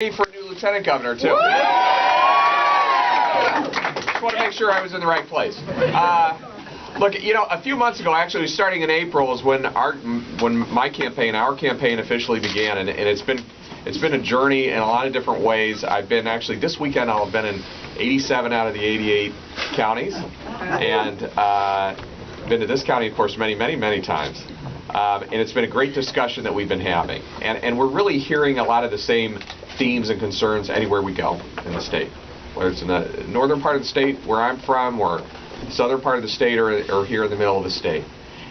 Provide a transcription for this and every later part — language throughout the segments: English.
For a new lieutenant governor, too. Just want to make sure I was in the right place. Look, you know, a few months ago, actually starting in April, is when our campaign officially began, and it's been a journey in a lot of different ways. I've been actually this weekend. I've been in 87 out of the 88 counties, and been to this county, of course, many times. And it's been a great discussion that we've been having, and we're really hearing a lot of the same themes and concerns anywhere we go in the state, whether it's in the northern part of the state where I'm from, or southern part of the state, or here in the middle of the state.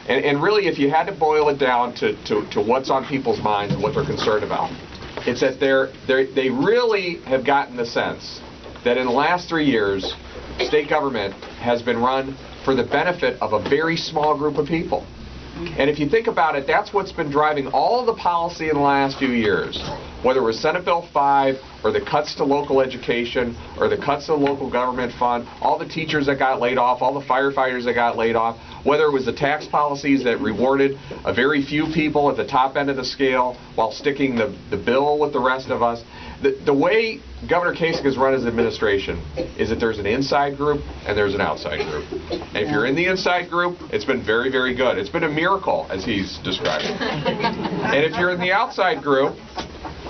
And really, if you had to boil it down to what's on people's minds and what they're concerned about, it's that they really have gotten the sense that in the last 3 years, state government has been run for the benefit of a very small group of people. And if you think about it, that's what's been driving all of the policy in the last few years, whether it was Senate Bill 5 or the cuts to local education or the cuts to the local government fund, all the teachers that got laid off, all the firefighters that got laid off, whether it was the tax policies that rewarded a very few people at the top end of the scale while sticking the bill with the rest of us. The way Governor Kasich has run his administration is that there's an inside group and there's an outside group. And if you're in the inside group, it's been very, very good. It's been a miracle, as he's described it. And if you're in the outside group,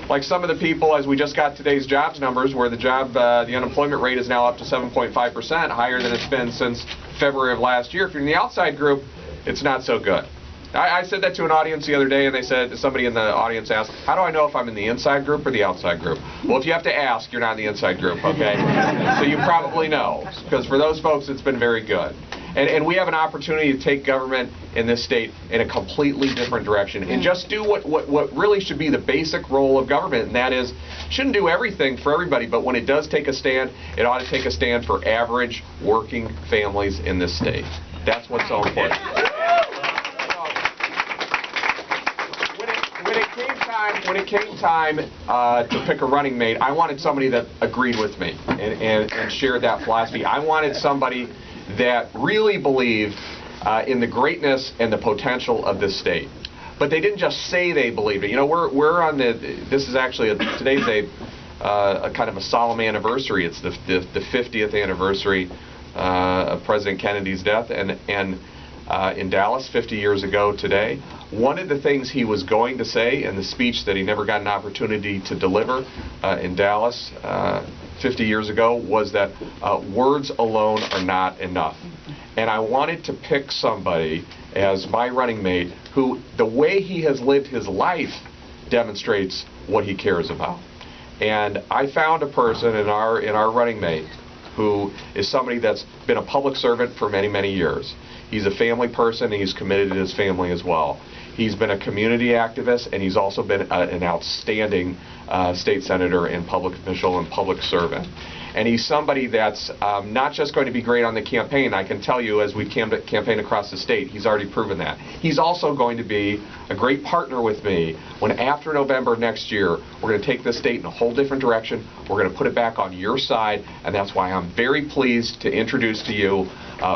like some of the people, as we just got today's jobs numbers, where the unemployment rate is now up to 7.5%, higher than it's been since February of last year. If you're in the outside group, it's not so good. I said that to an audience the other day, and they said, somebody in the audience asked, how do I know if I'm in the inside group or the outside group? Well, if you have to ask, you're not in the inside group, okay? So you probably know, because for those folks, it's been very good. And we have an opportunity to take government in this state in a completely different direction and just do what really should be the basic role of government, and that is, shouldn't do everything for everybody, but when it does take a stand, it ought to take a stand for average working families in this state. That's what's so important. When it came time to pick a running mate, I wanted somebody that agreed with me and shared that philosophy. I wanted somebody that really believed in the greatness and the potential of this state. But they didn't just say they believed it. You know, we're on this is actually today's a kind of a solemn anniversary. It's the 50th anniversary of President Kennedy's death, and in Dallas 50 years ago today. One of the things he was going to say in the speech that he never got an opportunity to deliver in Dallas 50 years ago was that words alone are not enough. And I wanted to pick somebody as my running mate who, the way he has lived his life, demonstrates what he cares about. And I found a person in our running mate who is somebody that's been a public servant for many years. He's a family person, and he's committed to his family as well. He's been a community activist, and he's also been an outstanding state senator and public official and public servant. And he's somebody that's not just going to be great on the campaign. I can tell you, as we've campaigned across the state, he's already proven that. He's also going to be a great partner with me when, after November of next year, we're going to take this state in a whole different direction. We're going to put it back on your side, and that's why I'm very pleased to introduce to you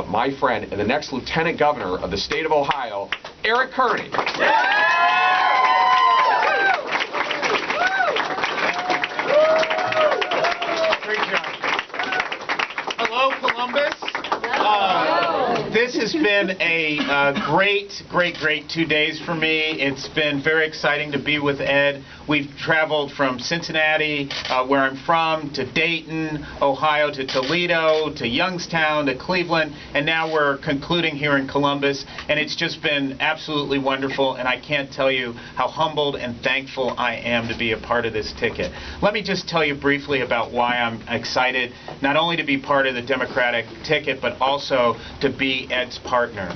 my friend and the next Lieutenant Governor of the state of Ohio, Eric Kearney. Hello, Columbus. This has been a great 2 days for me. It's been very exciting to be with Ed. We've traveled from Cincinnati, where I'm from, to Dayton, Ohio, to Toledo, to Youngstown, to Cleveland, and now we're concluding here in Columbus, and it's just been absolutely wonderful, and I can't tell you how humbled and thankful I am to be a part of this ticket. Let me just tell you briefly about why I'm excited, not only to be part of the Democratic ticket, but also to be Ed's partner.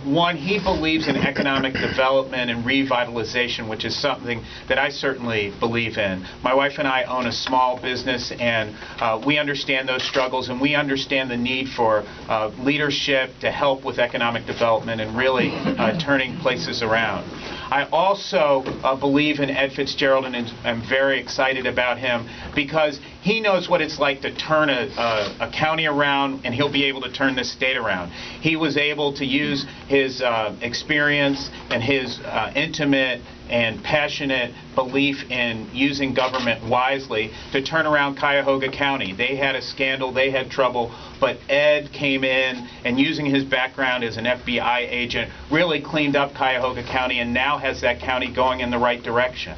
One, he believes in economic development and revitalization, which is something that I certainly believe in. My wife and I own a small business, and we understand those struggles, and we understand the need for leadership to help with economic development and really turning places around. I also believe in Ed FitzGerald, and am very excited about him because he knows what it's like to turn a county around, and he'll be able to turn this state around. He was able to use his experience and his intimate and passionate belief in using government wisely to turn around Cuyahoga County. They had a scandal, they had trouble, but Ed came in and, using his background as an FBI agent, really cleaned up Cuyahoga County and now has that county going in the right direction.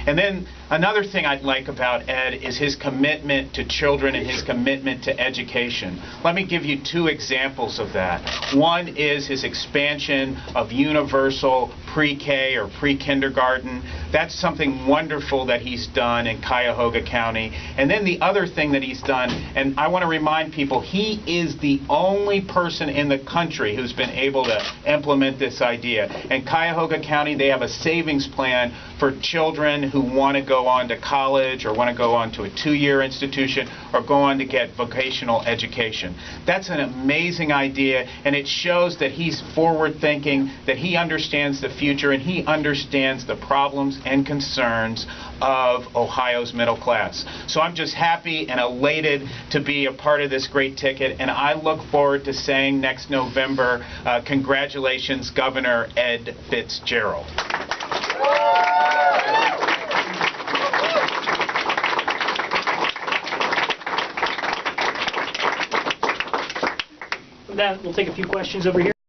And then another thing I'd like about Ed is his commitment to children and his commitment to education. Let me give you two examples of that. One is his expansion of universal pre-K or pre-kindergarten. That's something wonderful that he's done in Cuyahoga County. And then the other thing that he's done, and I want to remind people, he is the only person in the country who's been able to implement this idea. In Cuyahoga County, they have a savings plan for children who want to go on to college or want to go on to a 2-year institution or go on to get vocational education. That's an amazing idea, and it shows that he's forward-thinking, that he understands the future, and he understands the problems and concerns of Ohio's middle class. So I'm just happy and elated to be a part of this great ticket, and I look forward to saying next November, congratulations, Governor Ed FitzGerald. With that, we'll take a few questions over here.